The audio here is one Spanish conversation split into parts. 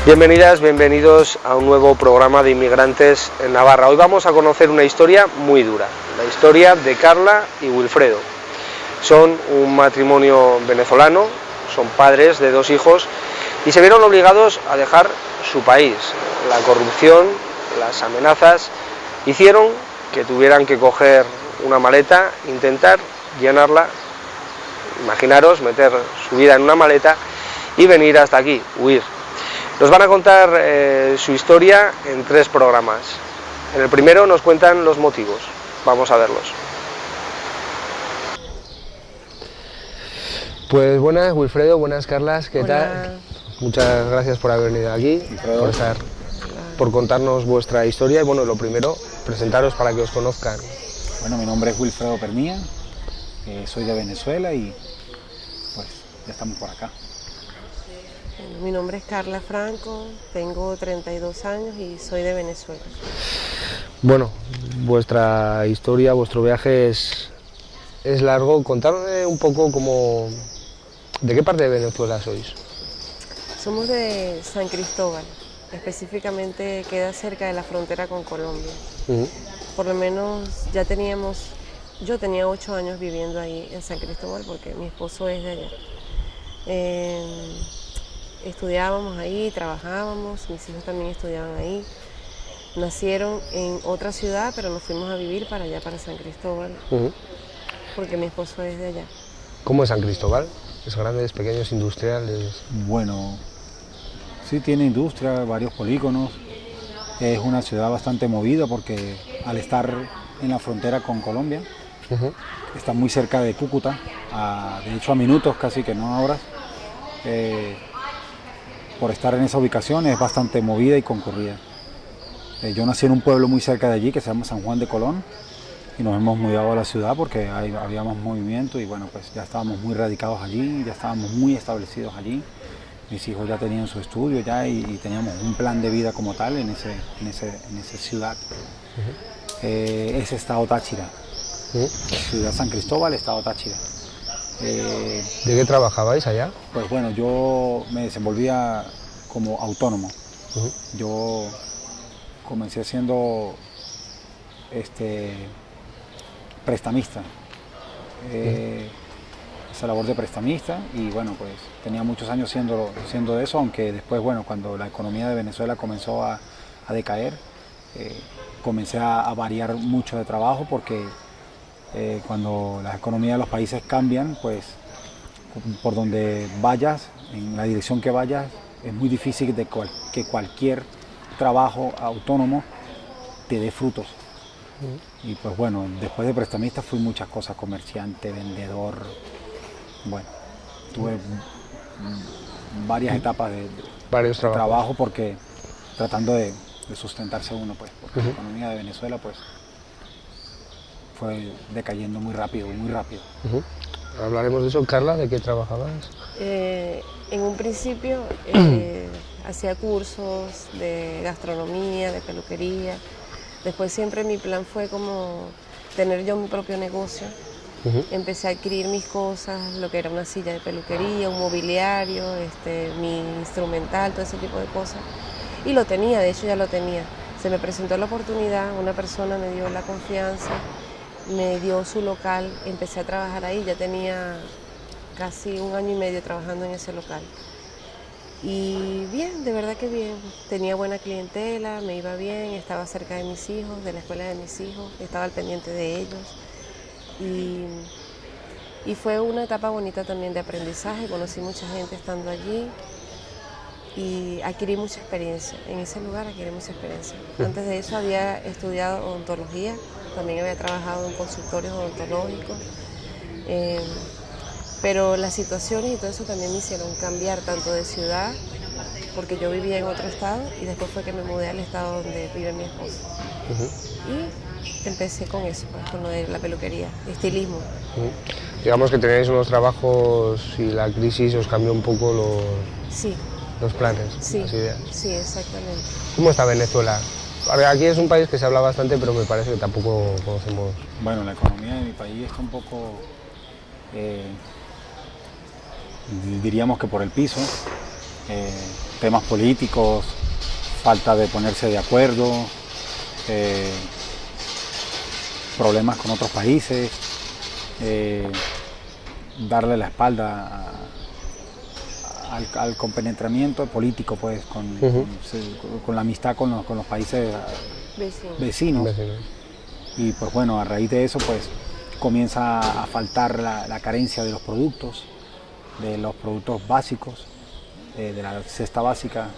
Bienvenidas, bienvenidos a un nuevo programa de inmigrantes en Navarra. Hoy vamos a conocer una historia muy dura, la historia de Carla y Wilfredo. Son un matrimonio venezolano, son padres de 2 hijos y se vieron obligados a dejar su país. La corrupción, las amenazas hicieron que tuvieran que coger una maleta, intentar llenarla, imaginaros, meter su vida en una maleta y venir hasta aquí, huir. Nos van a contar su historia en 3 programas. En el primero nos cuentan los motivos. Vamos a verlos. Pues buenas, Wilfredo, buenas, Carlas, ¿qué tal? Muchas gracias por haber venido aquí, por contarnos vuestra historia. Y bueno, lo primero, presentaros para que os conozcan. Bueno, mi nombre es Wilfredo Pernía, soy de Venezuela y pues ya estamos por acá. Mi nombre es Carla Franco, tengo 32 años y soy de Venezuela. Bueno, vuestra historia, vuestro viaje es largo. Contadme un poco ¿de qué parte de Venezuela sois? Somos de San Cristóbal, específicamente queda cerca de la frontera con Colombia. Por lo menos yo tenía 8 años viviendo ahí en San Cristóbal porque mi esposo es de allá. Estudiábamos ahí, trabajábamos, mis hijos también estudiaban ahí. Nacieron en otra ciudad, pero nos fuimos a vivir para allá, para San Cristóbal, porque mi esposo es de allá. ¿Cómo es San Cristóbal? ¿Es grande, es pequeño, es industrial? Bueno, sí tiene industria, varios polígonos. Es una ciudad bastante movida porque al estar en la frontera con Colombia, está muy cerca de Cúcuta, de hecho a minutos casi que no a horas. Por estar en esa ubicación es bastante movida y concurrida. Yo nací en un pueblo muy cerca de allí que se llama San Juan de Colón y nos hemos mudado a la ciudad porque había más movimiento y bueno, pues ya estábamos muy radicados allí, ya estábamos muy establecidos allí. Mis hijos ya tenían su estudio ya y teníamos un plan de vida como tal en esa ciudad. Es Estado Táchira, Ciudad San Cristóbal, Estado Táchira. ¿De qué trabajabais allá? Pues bueno, yo me desenvolvía como autónomo. Yo comencé siendo prestamista, esa labor de prestamista y bueno, pues tenía muchos años siendo eso, aunque después, bueno, cuando la economía de Venezuela comenzó a decaer, comencé a variar mucho de trabajo porque cuando la economía de los países cambian, pues por donde vayas, en la dirección que vayas, es muy difícil que cualquier trabajo autónomo te dé frutos. Y pues bueno, después de prestamista fui muchas cosas, comerciante, vendedor, bueno, tuve varias etapas de trabajo porque tratando de sustentarse uno, pues, porque la economía de Venezuela pues fue decayendo muy rápido, muy rápido. Hablaremos de eso. Carla, ¿de qué trabajabas? En un principio hacía cursos de gastronomía, de peluquería. Después siempre mi plan fue como tener yo mi propio negocio. Empecé a adquirir mis cosas, lo que era una silla de peluquería, un mobiliario, mi instrumental, todo ese tipo de cosas. Y lo tenía, de hecho ya lo tenía. Se me presentó la oportunidad, una persona me dio la confianza, me dio su local, empecé a trabajar ahí, ya tenía casi 1 año y medio trabajando en ese local. Y bien, de verdad que bien, tenía buena clientela, me iba bien, estaba cerca de mis hijos, de la escuela de mis hijos, estaba al pendiente de ellos. Y fue una etapa bonita también de aprendizaje, conocí mucha gente estando allí y adquirí mucha experiencia, en ese lugar adquirí mucha experiencia. Antes de eso había estudiado odontología, también había trabajado en consultorios odontológicos, pero las situaciones y todo eso también me hicieron cambiar tanto de ciudad, porque yo vivía en otro estado y después fue que me mudé al estado donde vive mi esposo. Y empecé con eso, pues, con lo de la peluquería, estilismo. Digamos que tenéis unos trabajos y la crisis os cambió un poco los planes, sí, las ideas. Sí, exactamente. ¿Cómo está Venezuela? Aquí es un país que se habla bastante, pero me parece que tampoco conocemos. Bueno, la economía de mi país está un poco, diríamos que por el piso. temas políticos, falta de ponerse de acuerdo, problemas con otros países, darle la espalda al compenetramiento político, pues, con la amistad con los países vecinos. Y pues bueno, a raíz de eso pues comienza a faltar la carencia de los productos básicos, de la cesta básica,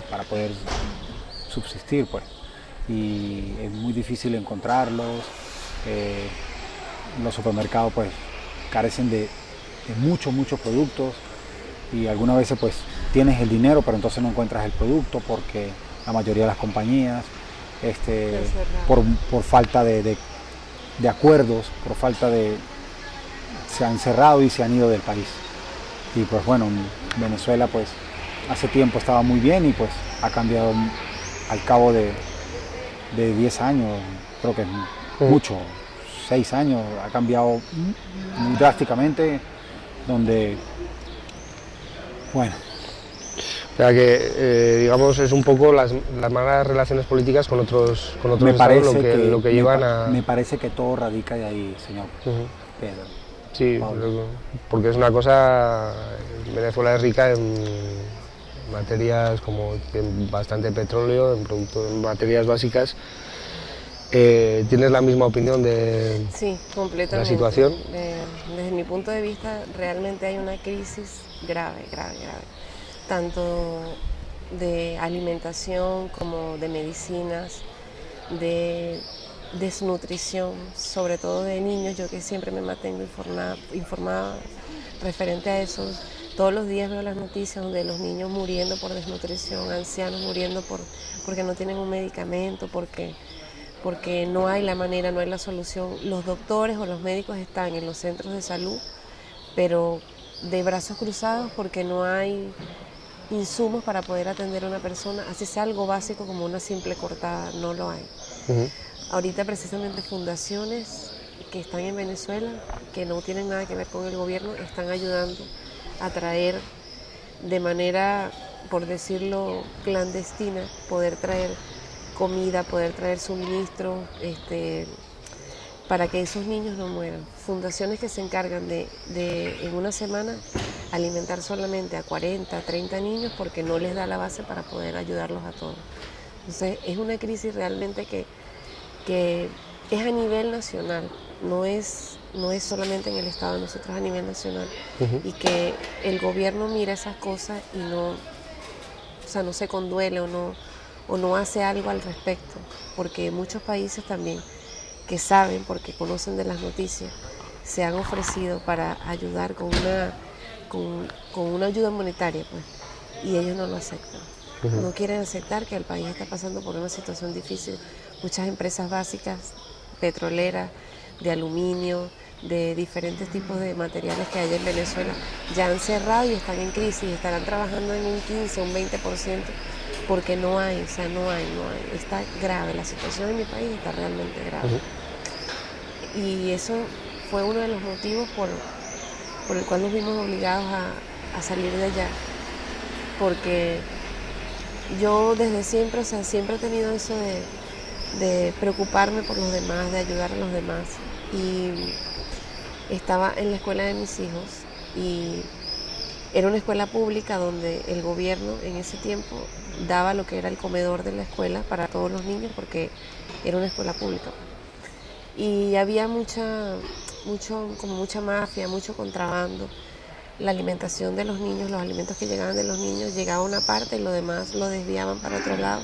para poder subsistir, pues. Y es muy difícil encontrarlos. Los supermercados pues carecen de muchos productos, y algunas veces pues tienes el dinero pero entonces no encuentras el producto porque la mayoría de las compañías por falta de acuerdos, se han cerrado y se han ido del país. Y pues bueno, Venezuela pues hace tiempo estaba muy bien y pues ha cambiado al cabo de 10 años, creo que es mucho, 6 años, ha cambiado muy drásticamente, donde, bueno. O sea que, digamos, es un poco las malas relaciones políticas con otros estados lo que llevan a... Me parece que todo radica de ahí, señor Pedro. Sí, porque es una cosa... Venezuela es rica en materias como bastante petróleo, en materias básicas. ¿Tienes la misma opinión de sí, completamente. La situación? Desde mi punto de vista, realmente hay una crisis grave, tanto de alimentación como de medicinas, de desnutrición, sobre todo de niños. Yo que siempre me mantengo informada referente a eso. Todos los días veo las noticias donde los niños muriendo por desnutrición, ancianos muriendo porque no tienen un medicamento, porque no hay la manera, no hay la solución. Los doctores o los médicos están en los centros de salud, pero de brazos cruzados porque no hay insumos para poder atender a una persona, así sea algo básico como una simple cortada, no lo hay. Ahorita precisamente fundaciones que están en Venezuela, que no tienen nada que ver con el gobierno, están ayudando a traer de manera, por decirlo, clandestina, poder traer comida, poder traer suministros, para que esos niños no mueran. Fundaciones que se encargan de en una semana alimentar solamente a 40, 30 niños porque no les da la base para poder ayudarlos a todos. Entonces es una crisis realmente que es a nivel nacional, no es solamente en el estado de nosotros, a nivel nacional. Y que el gobierno mira esas cosas y no se conduele o no hace algo al respecto, porque muchos países también que saben, porque conocen de las noticias, se han ofrecido para ayudar con una ayuda monetaria, pues, y ellos no lo aceptan. No quieren aceptar que el país está pasando por una situación difícil. Muchas empresas básicas, petroleras, de aluminio, de diferentes tipos de materiales que hay en Venezuela, ya han cerrado y están en crisis, estarán trabajando en un 15, un 20%, porque no hay. Está grave, la situación en mi país está realmente grave. Y eso fue uno de los motivos por el cual nos vimos obligados a salir de allá, porque yo desde siempre, siempre he tenido eso de preocuparme por los demás, de ayudar a los demás. Y estaba en la escuela de mis hijos y era una escuela pública donde el gobierno en ese tiempo daba lo que era el comedor de la escuela para todos los niños porque era una escuela pública. Y había mucha mafia, mucho contrabando. La alimentación de los niños, los alimentos que llegaban de los niños, llegaba a una parte y lo demás lo desviaban para otro lado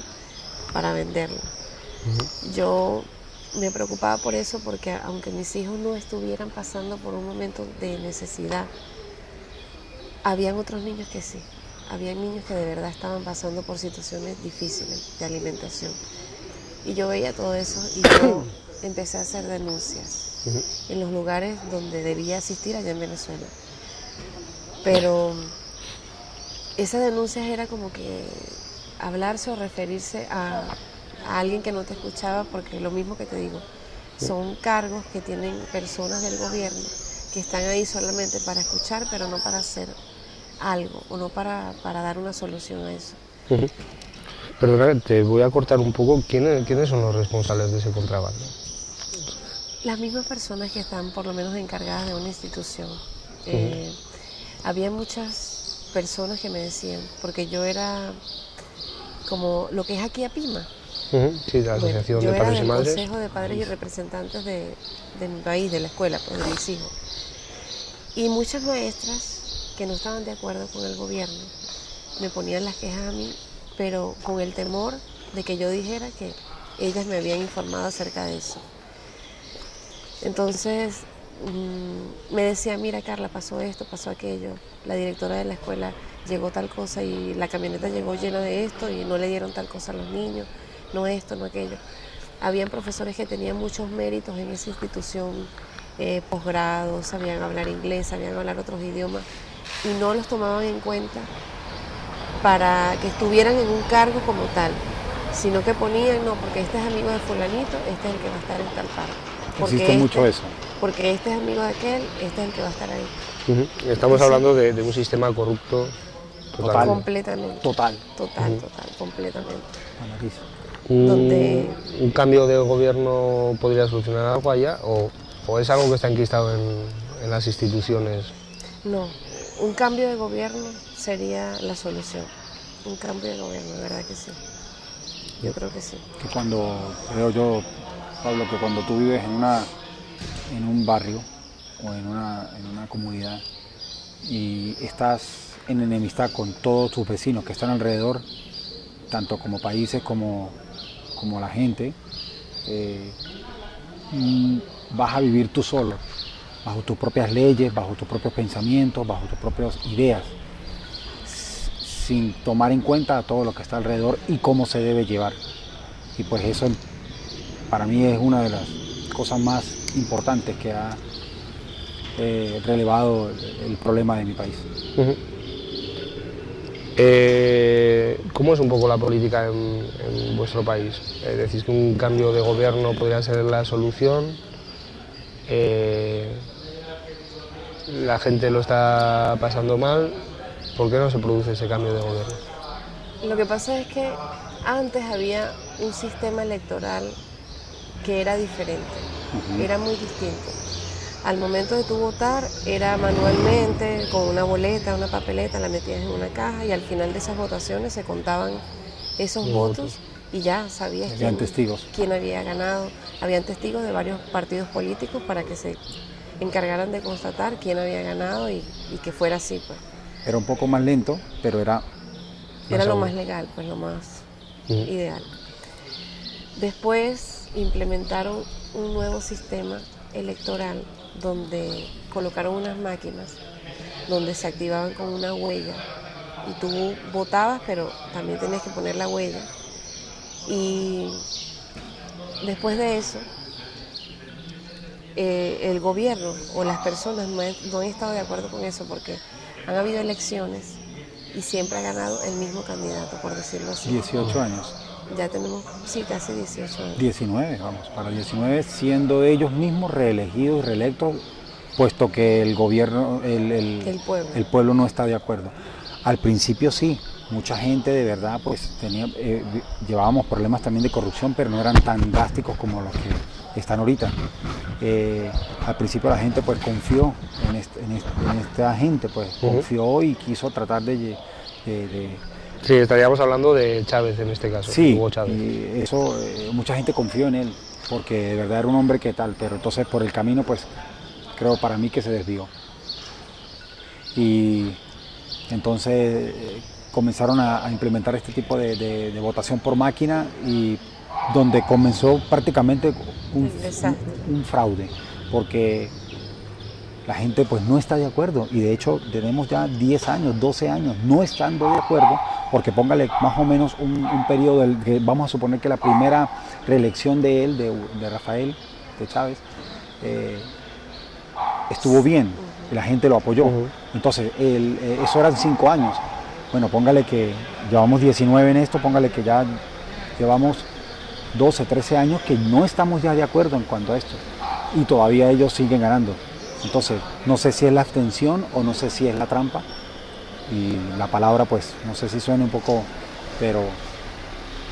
para venderlo. Yo me preocupaba por eso porque aunque mis hijos no estuvieran pasando por un momento de necesidad, habían otros niños que sí. Habían niños que de verdad estaban pasando por situaciones difíciles de alimentación. Y yo veía todo eso y yo empecé a hacer denuncias en los lugares donde debía asistir allá en Venezuela. Pero esas denuncias era como que hablarse o referirse a alguien que no te escuchaba, porque lo mismo que te digo, son cargos que tienen personas del gobierno que están ahí solamente para escuchar, pero no para hacer algo o no para dar una solución a eso. Perdona, te voy a cortar un poco. ¿Quiénes son los responsables de ese contrabando? Las mismas personas que están por lo menos encargadas de una institución. Había muchas personas que me decían, porque yo era como lo que es aquí APIMA. Sí, la Asociación de Padres y Madres. Yo era del Consejo de Padres y Representantes de mi país, de la escuela, pues de mis hijos. Y muchas maestras que no estaban de acuerdo con el gobierno me ponían las quejas a mí, pero con el temor de que yo dijera que ellas me habían informado acerca de eso. Entonces me decía, mira Carla, pasó esto, pasó aquello, la directora de la escuela llegó tal cosa y la camioneta llegó llena de esto y no le dieron tal cosa a los niños, no esto, no aquello. Habían profesores que tenían muchos méritos en esa institución, posgrados, sabían hablar inglés, sabían hablar otros idiomas y no los tomaban en cuenta para que estuvieran en un cargo como tal, sino que ponían, no, porque este es amigo de fulanito, este es el que va a estar en tal parte. Existe mucho eso. Porque este es amigo de aquel, este es el que va a estar ahí. Estamos hablando de un sistema corrupto total. Completamente. Total, completamente. ¿Un cambio de gobierno podría solucionar algo allá o es algo que está enquistado en las instituciones? No, un cambio de gobierno sería la solución. Un cambio de gobierno, de verdad que sí. Yo creo que sí. Que creo yo, Pablo, que cuando tú vives en un barrio o en una comunidad y estás en enemistad con todos tus vecinos que están alrededor, tanto como países como la gente, vas a vivir tú solo, bajo tus propias leyes, bajo tus propios pensamientos, bajo tus propias ideas, sin tomar en cuenta todo lo que está alrededor y cómo se debe llevar. Y pues eso para mí es una de las cosas más importantes que ha relevado el problema de mi país. ¿Cómo es un poco la política en vuestro país? ¿Decís que un cambio de gobierno podría ser la solución? ¿La gente lo está pasando mal? ¿Por qué no se produce ese cambio de gobierno? Lo que pasa es que antes había un sistema electoral que era diferente, era muy distinto. Al momento de tú votar era manualmente, con una boleta, una papeleta, la metías en una caja y al final de esas votaciones se contaban esos votos y ya sabías quién había ganado. Habían testigos de varios partidos políticos para que se encargaran de constatar quién había ganado y que fuera así, pues. Era un poco más lento, pero era lo más legal, pues lo más ideal. Después implementaron un nuevo sistema electoral donde colocaron unas máquinas donde se activaban con una huella y tú votabas, pero también tenías que poner la huella. Y después de eso, el gobierno o las personas no han estado de acuerdo con eso porque han habido elecciones y siempre ha ganado el mismo candidato, por decirlo así. 18 años. Ya tenemos, sí, casi 18 años. 19, vamos, para 19, siendo ellos mismos reelegidos y reelectos, puesto que el gobierno, el pueblo no está de acuerdo. Al principio sí, mucha gente de verdad pues llevábamos problemas también de corrupción, pero no eran tan drásticos como los que están ahorita. Al principio la gente pues confió en esta gente, pues confió y quiso tratar de Sí, estaríamos hablando de Chávez en este caso. Sí, Hugo Chávez. Y eso, mucha gente confió en él, porque de verdad era un hombre que tal, pero entonces por el camino pues creo para mí que se desvió. Y entonces comenzaron a implementar este tipo de votación por máquina y donde comenzó prácticamente un fraude, porque la gente pues no está de acuerdo y de hecho tenemos ya 10 años, 12 años no estando de acuerdo, porque póngale más o menos un periodo, que vamos a suponer que la primera reelección de él, de Rafael, de Chávez, estuvo bien, y la gente lo apoyó. Entonces, eso eran 5 años. Bueno, póngale que llevamos 19 en esto, póngale que ya llevamos 12, 13 años que no estamos ya de acuerdo en cuanto a esto. Y todavía ellos siguen ganando. Entonces, no sé si es la abstención o no sé si es la trampa, y la palabra pues no sé si suena un poco, pero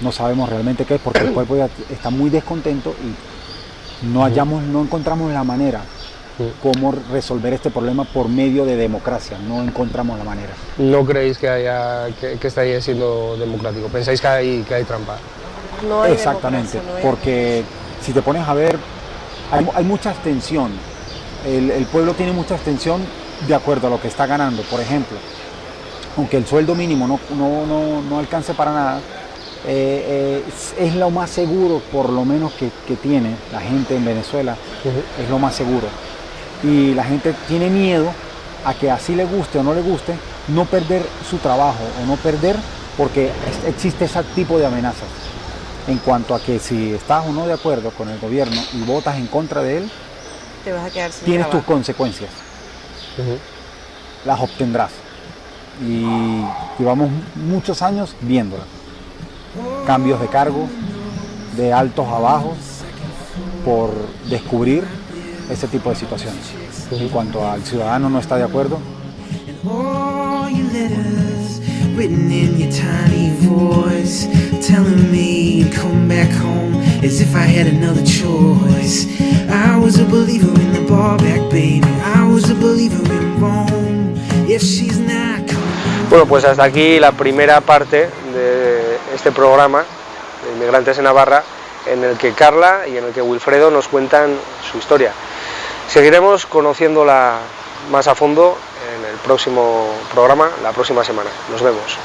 no sabemos realmente qué es, porque el pueblo ya está muy descontento y no encontramos la manera cómo resolver este problema por medio de democracia, no encontramos la manera. ¿No creéis que estaría siendo democrático? ¿Pensáis que hay trampa? No hay Exactamente, democracia, no hay porque si te pones a ver, hay mucha abstención, el pueblo tiene mucha abstención de acuerdo a lo que está ganando. Por ejemplo, aunque el sueldo mínimo no alcance para nada, es lo más seguro, por lo menos que tiene la gente en Venezuela, es lo más seguro. Y la gente tiene miedo a que así le guste o no le guste, no perder su trabajo o no perder, porque existe ese tipo de amenazas. En cuanto a que si estás o no de acuerdo con el gobierno y votas en contra de él, te vas a quedar sin tienes trabajo. tus consecuencias. Las obtendrás. Y llevamos muchos años viéndolas. Cambios de cargo, de altos a bajos, por descubrir ese tipo de situaciones. En cuanto al ciudadano no está de acuerdo, written in your tiny voice, telling me to come back home as if I had another choice. I was a believer in the bar back, baby. I was a believer in Rome. If she's not coming. Bueno, pues hasta aquí la primera parte de este programa de Inmigrantes en Navarra, en el que Carla y en el que Wilfredo nos cuentan su historia. Seguiremos conociéndola más a fondo en el próximo programa, la próxima semana. Nos vemos.